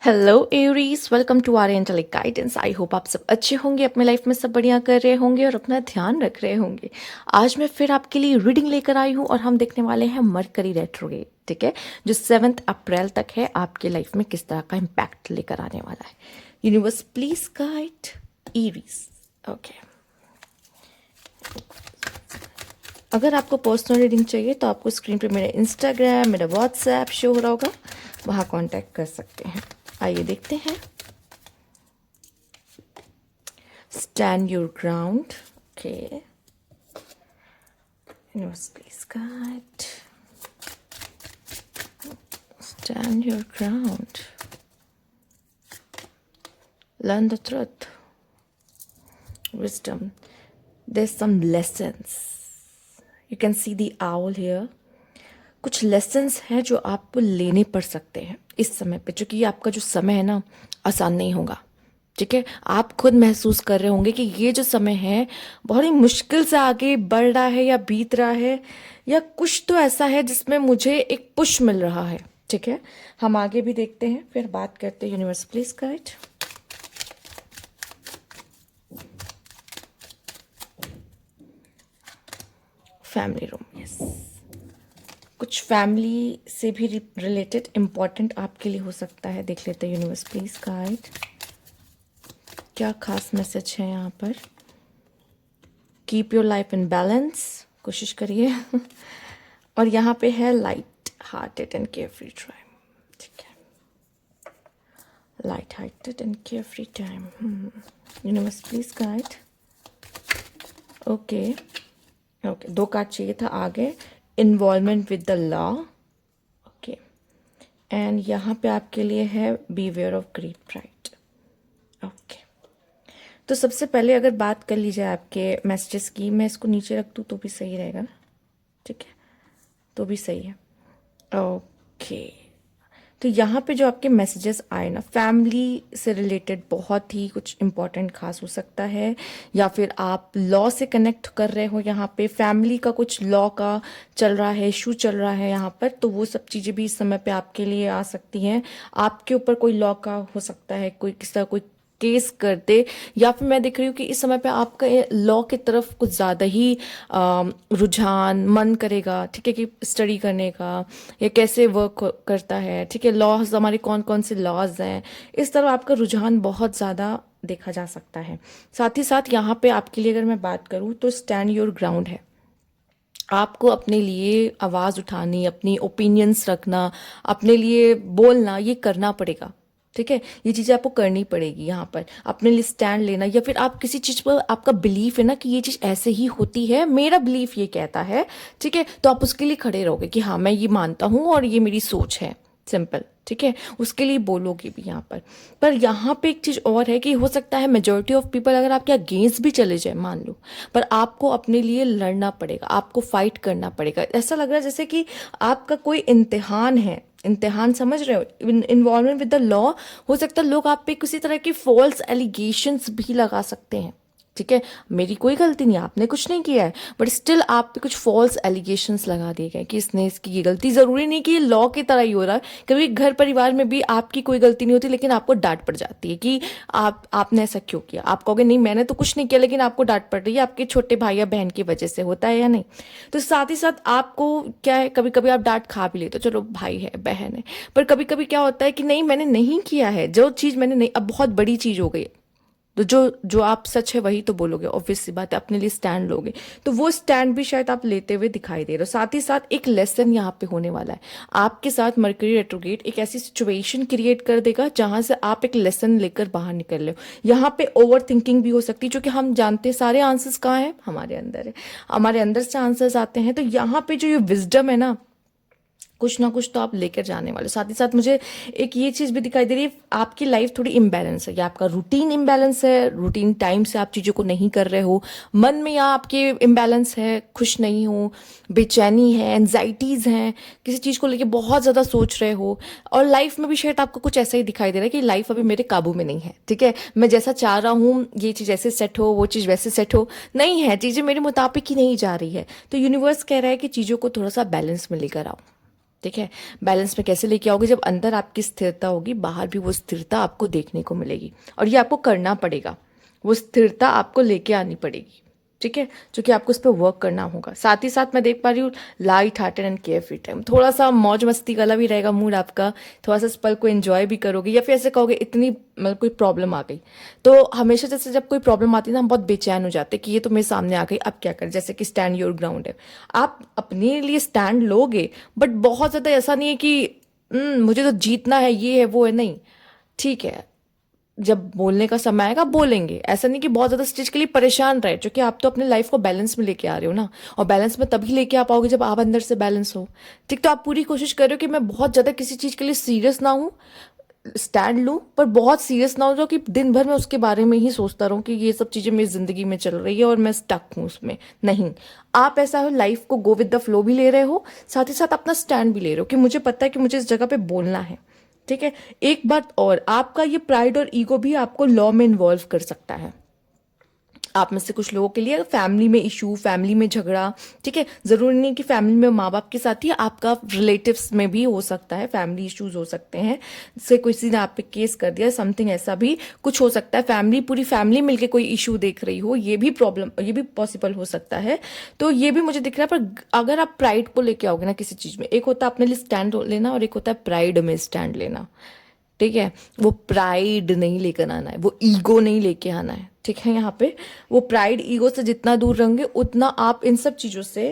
Hello Aries, welcome to our angelic guidance. I hope आप सब अच्छे होंगे, अपने लाइफ में सब बढ़िया कर रहे होंगे और अपना ध्यान रख रहे होंगे। आज मैं फिर आपके लिए रीडिंग लेकर आई हूँ और हम देखने वाले हैं मरकरी रेट्रोग्रेड, ठीक है, जो 7 अप्रैल तक है। आपके लाइफ में किस तरह का इम्पैक्ट लेकर आने वाला है। Universe please guide Aries. Okay, अगर आपको पर्सनल रीडिंग चाहिए तो आपको स्क्रीन पे मेरा इंस्टाग्राम, मेरा व्हाट्सएप शो हो रहा होगा, वहाँ कांटेक्ट कर सकते हैं। आइए देखते हैं। Stand your ground. Okay, universe please guide. Stand your ground, learn the truth, wisdom. There's some lessons. You can see the owl here. कुछ लेसन्स हैं जो आपको लेने पड़ सकते हैं इस समय पे, क्योंकि ये आपका जो समय है ना, आसान नहीं होगा। ठीक है, आप खुद महसूस कर रहे होंगे कि ये जो समय है बहुत ही मुश्किल से आगे बढ़ रहा है या बीत रहा है, या कुछ तो ऐसा है जिसमें मुझे एक पुश मिल रहा है। ठीक है, हम आगे भी देखते हैं, फिर बात करते हैं। Universe please guide. Family room, yes. कुछ फैमिली से भी रिलेटेड इम्पॉर्टेंट आपके लिए हो सकता है। देख लेते हैं। यूनिवर्स प्लीज गाइड, क्या खास मैसेज है यहाँ पर। Keep your life in balance, कोशिश करिए। और यहाँ पे है light hearted and care free time. ठीक है, light hearted and care free time. Universe please guide. Okay okay, 2 card चाहिए था आगे। Involvement with the law. Okay, and यहाँ पे आपके लिए है beware of greed pride. Okay, तो सबसे पहले अगर बात कर ली जाए आपके मैसेजेस की, मैं इसको नीचे रख दूँ तो भी सही रहेगा ना? ठीक है, तो भी सही है। ओके, तो यहाँ पे जो आपके मैसेजेस आए ना, फैमिली से रिलेटेड बहुत ही कुछ इंपॉर्टेंट खास हो सकता है, या फिर आप लॉ से कनेक्ट कर रहे हो। यहाँ पे फैमिली का कुछ लॉ का चल रहा है, इशू चल रहा है यहाँ पर, तो वो सब चीज़ें भी इस समय पे आपके लिए आ सकती हैं। आपके ऊपर कोई लॉ का हो सकता है, कोई किसी तरह कोई केस कर दे, या फिर मैं देख रही हूँ कि इस समय पे आपका लॉ की तरफ कुछ ज़्यादा ही रुझान मन करेगा। ठीक है, कि स्टडी करने का या कैसे वर्क करता है। ठीक है, लॉज हमारे कौन कौन से लॉज हैं, इस तरह आपका रुझान बहुत ज़्यादा देखा जा सकता है। साथ ही साथ यहाँ पे आपके लिए अगर मैं बात करूँ तो स्टैंड योर ग्राउंड है। आपको अपने लिए आवाज़ उठानी, अपनी ओपिनियंस रखना, अपने लिए बोलना, ये करना पड़ेगा। ठीक है, ये चीज़ें आपको करनी पड़ेगी। यहाँ पर अपने लिए स्टैंड लेना, या फिर आप किसी चीज़ पर आपका बिलीफ है ना कि ये चीज़ ऐसे ही होती है, मेरा बिलीफ ये कहता है, ठीक है, तो आप उसके लिए खड़े रहोगे कि हाँ मैं ये मानता हूँ और ये मेरी सोच है। सिंपल, ठीक है, उसके लिए बोलोगे भी यहाँ पर यहाँ पे एक चीज़ और है कि हो सकता है मेजोरिटी ऑफ पीपल अगर आपके अगेंस्ट भी चले जाए, मान लो, पर आपको अपने लिए लड़ना पड़ेगा, आपको फाइट करना पड़ेगा। ऐसा लग रहा है जैसे कि आपका कोई इम्तिहान है। इम्तिहान समझ रहे हो? इन्वॉल्वमेंट विद द लॉ, हो सकता है लोग आप पे किसी तरह की फॉल्स एलिगेशंस भी लगा सकते हैं। ठीक है, मेरी कोई गलती नहीं, आपने कुछ नहीं किया है, बट स्टिल आप पे कुछ फॉल्स एलिगेशंस लगा दिए गए कि इसने इसकी ये गलती। ज़रूरी नहीं कि ये लॉ की तरह ही हो रहा है, कभी घर परिवार में भी आपकी कोई गलती नहीं होती, लेकिन आपको डांट पड़ जाती है कि आपने ऐसा क्यों किया। आप कहोगे नहीं मैंने तो कुछ नहीं किया, लेकिन आपको डांट पड़ रही है आपके छोटे भाई या बहन की वजह से। होता है या नहीं? तो साथ ही साथ आपको क्या है, कभी कभी आप डांट खा भी लेते हो, चलो भाई है बहन है, पर कभी कभी क्या होता है कि नहीं मैंने नहीं किया है, जो चीज़ मैंने नहीं, अब बहुत बड़ी चीज़ हो गई है, तो जो जो आप सच है वही तो बोलोगे, ऑब्वियस सी बात है, अपने लिए स्टैंड लोगे, तो वो स्टैंड भी शायद आप लेते हुए दिखाई दे रहे हो। साथ ही साथ एक लेसन यहाँ पे होने वाला है आपके साथ। मरकरी रेट्रोग्रेड एक ऐसी सिचुएशन क्रिएट कर देगा जहां से आप एक लेसन लेकर बाहर निकल रहे हो। यहाँ पे ओवर थिंकिंग भी हो सकती है, क्योंकि हम जानते हैं सारे आंसर्स कहाँ हैं, हमारे अंदर है, हमारे अंदर से आंसर्स आते हैं। तो यहाँ पे जो ये विजडम है ना, कुछ ना कुछ तो आप लेकर जाने वाले। साथ ही साथ मुझे एक ये चीज़ भी दिखाई दे रही है, आपकी लाइफ थोड़ी इम्बैलेंस है, या आपका रूटीन इम्बैलेंस है, रूटीन टाइम से आप चीज़ों को नहीं कर रहे हो, मन में या आपके इम्बैलेंस है, खुश नहीं हो, बेचैनी है, एनजाइटीज़ हैं, किसी चीज़ को लेके बहुत ज़्यादा सोच रहे हो, और लाइफ में भी शायद आपको कुछ ऐसा ही दिखाई दे रहा है कि लाइफ अभी मेरे काबू में नहीं है। ठीक है, मैं जैसा चाह रहा हूँ ये चीज़ ऐसे सेट हो, वो चीज़ वैसे सेट हो, नहीं है, चीज़ें मेरे मुताबिक ही नहीं जा रही है। तो यूनिवर्स कह रहा है कि चीज़ों को थोड़ा सा बैलेंस में लेकर आओ। ठीक है। बैलेंस में कैसे लेके आओगे? जब अंदर आपकी स्थिरता होगी, बाहर भी वो स्थिरता आपको देखने को मिलेगी, और ये आपको करना पड़ेगा। वो स्थिरता आपको लेके आनी पड़ेगी, ठीक है, जो कि आपको उस पर वर्क करना होगा। साथ ही साथ मैं देख पा रही हूँ light hearted and care free time, थोड़ा सा मौज मस्ती वाला भी रहेगा मूड आपका, थोड़ा सा इस पल को एंजॉय भी करोगे, या फिर ऐसे कहोगे इतनी मतलब कोई प्रॉब्लम आ गई। तो हमेशा जैसे जब कोई प्रॉब्लम आती है ना, हम बहुत बेचैन हो जाते हैं कि ये तो मेरे सामने आ गई, अब क्या करें। जैसे कि स्टैंड योर ग्राउंड है, आप अपने लिए स्टैंड लोगे, बट बहुत ज़्यादा ऐसा नहीं है कि मुझे तो जीतना है, ये है वो है, नहीं, ठीक है, जब बोलने का समय आएगा बोलेंगे। ऐसा नहीं कि बहुत ज़्यादा इस चीज़ के लिए परेशान रहे, क्योंकि आप तो अपने लाइफ को बैलेंस में लेके आ रहे हो ना, और बैलेंस में तभी लेके आ पाओगे जब आप अंदर से बैलेंस हो। ठीक, तो आप पूरी कोशिश कर रहे हो कि मैं बहुत ज़्यादा किसी चीज़ के लिए सीरियस ना हूँ, स्टैंड लूँ, पर बहुत सीरियस ना हो जाओ कि दिन भर मैं उसके बारे में ही सोचता रहूँ कि ये सब चीज़ें मेरी ज़िंदगी में चल रही है और मैं स्टक हूँ उसमें। नहीं, आप ऐसा हो, लाइफ को गो विद द फ्लो भी ले रहे हो, साथ ही साथ अपना स्टैंड भी ले रहे हो कि मुझे पता है कि मुझे इस जगह पे बोलना है। ठीक है। एक बात और, आपका ये प्राइड और ईगो भी आपको लॉ में इन्वॉल्व कर सकता है। आप में से कुछ लोगों के लिए फैमिली में इशू, फैमिली में झगड़ा, ठीक है, जरूरी नहीं कि फैमिली में माँ बाप के साथ ही, आपका रिलेटिव्स में भी हो सकता है, फैमिली इश्यूज हो सकते हैं, से किसी ने आप पे केस कर दिया, समथिंग ऐसा भी कुछ हो सकता है। फैमिली, पूरी फैमिली मिलके कोई इशू देख रही हो, ये भी प्रॉब्लम, ये भी पॉसिबल हो सकता है। तो ये भी मुझे दिख रहा है। पर अगर आप प्राइड को लेके आओगे ना किसी चीज में, एक होता है अपने लिए स्टैंड लेना और एक होता है प्राइड में स्टैंड लेना। ठीक है, वो प्राइड नहीं लेकर आना है, वो ईगो नहीं लेके आना है। ठीक है, यहाँ पे वो प्राइड ईगो से जितना दूर रहेंगे उतना आप इन सब चीजों से,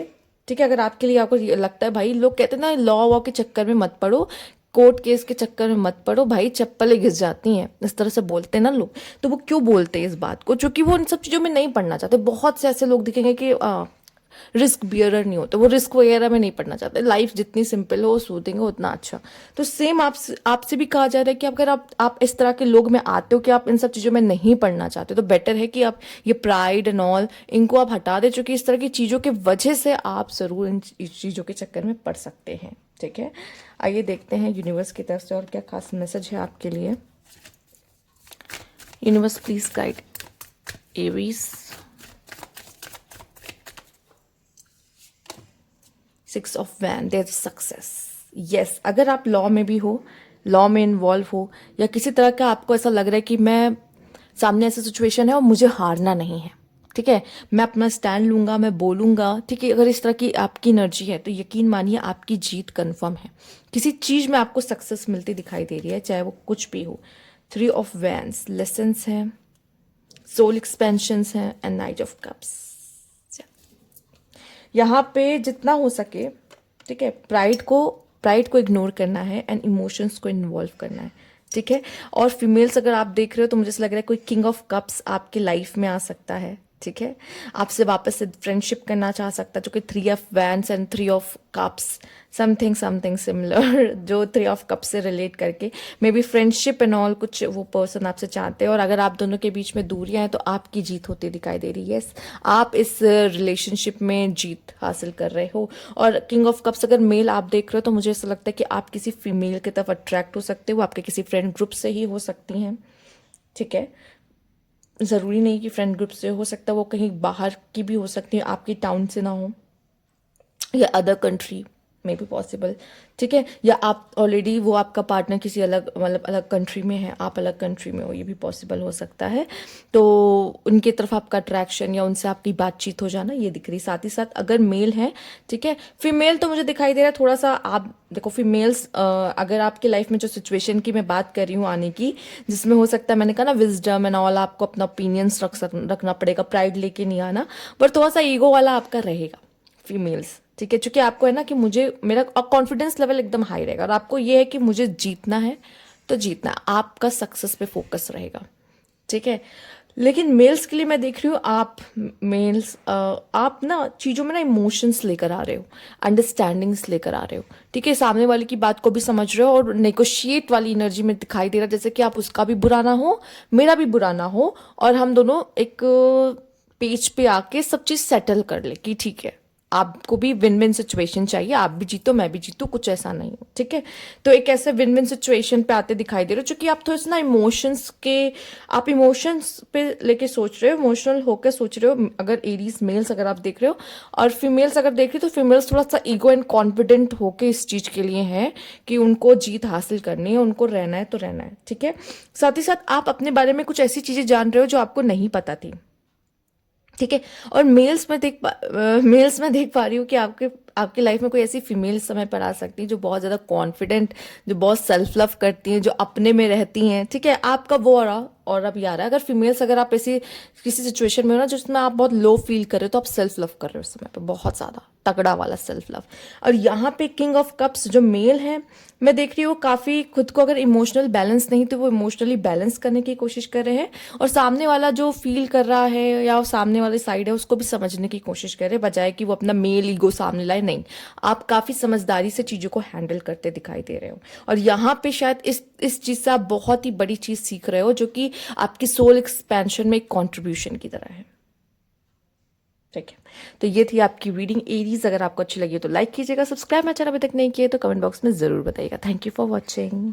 ठीक है, अगर आपके लिए आपको ये लगता है, भाई लोग कहते हैं ना लॉ वॉ के चक्कर में मत पड़ो, कोर्ट केस के चक्कर में मत पड़ो, भाई चप्पलें घिस जाती हैं, इस तरह से बोलते हैं ना लोग। तो वो क्यों बोलते हैं इस बात को? क्योंकि वो इन सब चीजों में नहीं पढ़ना चाहते। बहुत से ऐसे लोग दिखेंगे कि रिस्क बियरर नहीं होते, वो रिस्क वगैरह में नहीं पड़ना चाहते। लाइफ जितनी सिंपल हो, सूदिंग हो, उतना अच्छा। तो सेम आपसे भी कहा जा रहा है कि अगर आप इस तरह के लोग में आते हो कि आप इन सब चीज़ों में नहीं पड़ना चाहते, तो बेटर है कि आप ये प्राइड एंड ऑल इनको आप हटा दे, चूंकि इस तरह की चीज़ों की वजह से आप ज़रूर इन चीज़ों के चक्कर में पड़ सकते हैं। ठीक है, आइए देखते हैं यूनिवर्स की तरफ से और क्या खास मैसेज है आपके लिए। Universe please guide Aries. 6 of वैन, देयर सक्सेस। यस, अगर आप लॉ में भी हो, लॉ में इन्वॉल्व हो, या किसी तरह का आपको ऐसा लग रहा है कि मैं, सामने ऐसी सिचुएशन है और मुझे हारना नहीं है, ठीक है, मैं अपना स्टैंड लूंगा, मैं बोलूंगा, ठीक है, अगर इस तरह की आपकी एनर्जी है तो यकीन मानिए आपकी जीत कंफर्म है। किसी चीज में आपको सक्सेस मिलती दिखाई दे रही है, चाहे वो कुछ भी हो। 3 ऑफ वैंस, लेसन्स हैं, सोल एक्सपेंशंस हैं, एंड नाइट ऑफ कप्स। यहाँ पे जितना हो सके, ठीक है, प्राइड को इग्नोर करना है एंड इमोशंस को इन्वॉल्व करना है। ठीक है, और फीमेल्स अगर आप देख रहे हो तो मुझे ऐसा लग रहा है कोई किंग ऑफ कप्स आपके लाइफ में आ सकता है। ठीक है, आपसे वापस से फ्रेंडशिप करना चाह सकता है, जो कि 3 of vents and 3 of cups, something similar, जो 3 ऑफ कप्स से रिलेट करके may be friendship and all कुछ वो पर्सन आपसे चाहते हैं। और अगर आप दोनों के बीच में दूरियां हैं तो आपकी जीत होती दिखाई दे रही है। यस, आप इस रिलेशनशिप में जीत हासिल कर रहे हो। और किंग ऑफ कप्स अगर मेल आप देख रहे हो तो मुझे ऐसा लगता है कि आप किसी फीमेल की तरफ अट्रैक्ट हो सकते हो, आपके किसी फ्रेंड ग्रुप से ही हो सकती हैं। ठीक है, ज़रूरी नहीं कि फ्रेंड ग्रुप से, हो सकता है वो कहीं बाहर की भी हो सकती है, आपकी टाउन से ना हो, या अदर कंट्री में भी पॉसिबल। ठीक है, या आप ऑलरेडी, वो आपका पार्टनर किसी अलग, मतलब अलग कंट्री में है, आप अलग कंट्री में हो, ये भी पॉसिबल हो सकता है। तो उनकी तरफ आपका अट्रैक्शन या उनसे आपकी बातचीत हो जाना, ये दिख रही। साथ ही साथ अगर मेल है, ठीक है, फीमेल तो मुझे दिखाई दे रहा है थोड़ा सा, आप देखो फीमेल्स, अगर आपकी लाइफ में जो सिचुएशन की मैं बात कर रही हूँ आने की, जिसमें हो सकता है, मैंने कहा ना विजडम एंड ऑल, आपको अपना ओपिनियंस रखना पड़ेगा, प्राइड लेके नहीं आना, पर थोड़ा सा ईगो वाला आपका रहेगा फीमेल्स। ठीक है, क्योंकि आपको है ना कि मुझे, मेरा कॉन्फिडेंस लेवल एकदम हाई रहेगा, और आपको ये है कि मुझे जीतना है तो जीतना है, आपका सक्सेस पे फोकस रहेगा। ठीक है, लेकिन मेल्स के लिए मैं देख रही हूँ, आप मेल्स, आप ना चीज़ों में ना इमोशंस लेकर आ रहे हो, अंडरस्टैंडिंग्स लेकर आ रहे हो। ठीक है, सामने वाले की बात को भी समझ रहे हो, और नेगोशिएट वाली एनर्जी में दिखाई दे रहा है, जैसे कि आप उसका भी बुरा ना हो, मेरा भी बुरा ना हो, और हम दोनों एक पेज पे आके सब चीज़ सेटल कर ले कि ठीक है, आपको भी विन विन सिचुएशन चाहिए, आप भी जीतो मैं भी जीतूँ, कुछ ऐसा नहीं हो, ठीक है। तो एक ऐसे विन विन सिचुएशन पे आते दिखाई दे रहे हो, चूंकि आप थोड़ा सा ना आप इमोशंस पे लेके सोच रहे हो, इमोशनल होकर सोच रहे हो। अगर एरीज मेल्स अगर आप देख रहे हो, और फीमेल्स अगर देख रहे हो, तो फीमेल्स थोड़ा सा ईगो एंड कॉन्फिडेंट होके इस चीज के लिए है कि उनको जीत हासिल करनी है, उनको रहना है तो रहना है, ठीक है। साथ ही साथ आप अपने बारे में कुछ ऐसी चीजें जान रहे हो जो आपको नहीं पता थी, ठीक है। और मेल्स में देख पा रही हूँ कि आपके आपकी लाइफ में कोई ऐसी फीमेल समय पर आ सकती है जो बहुत ज़्यादा कॉन्फिडेंट, जो बहुत सेल्फ लव करती हैं, जो अपने में रहती हैं, ठीक है। आपका वो और अब आ रहा है। अगर फीमेल्स, अगर आप ऐसी किसी सिचुएशन में हो ना जिसमें आप बहुत लो फील कर रहे हो, तो आप सेल्फ लव कर रहे हो उस समय पर, बहुत ज़्यादा तगड़ा वाला सेल्फ लव। और यहाँ पे किंग ऑफ कप्स जो मेल है, मैं देख रही हूँ काफ़ी खुद को, अगर इमोशनल बैलेंस नहीं तो वो इमोशनली बैलेंस करने की कोशिश कर रहे हैं, और सामने वाला जो फील कर रहा है या सामने वाली साइड है उसको भी समझने की कोशिश कर रहे हैं, बजाय कि वो अपना मेल ईगो सामने लाए। नहीं, आप काफ़ी समझदारी से चीज़ों को हैंडल करते दिखाई दे रहे हो। और यहाँ पे शायद इस चीज़ से आप बहुत ही बड़ी चीज़ सीख रहे हो, जो कि आपकी सोल एक्सपेंशन में एक कॉन्ट्रीब्यूशन की तरह है, ठीक है। तो ये थी आपकी रीडिंग एरीज। अगर आपको अच्छी लगी हो तो लाइक कीजिएगा, सब्सक्राइब मेरा चैनल अभी तक नहीं किए तो कमेंट बॉक्स में ज़रूर बताइएगा। Thank you for watching.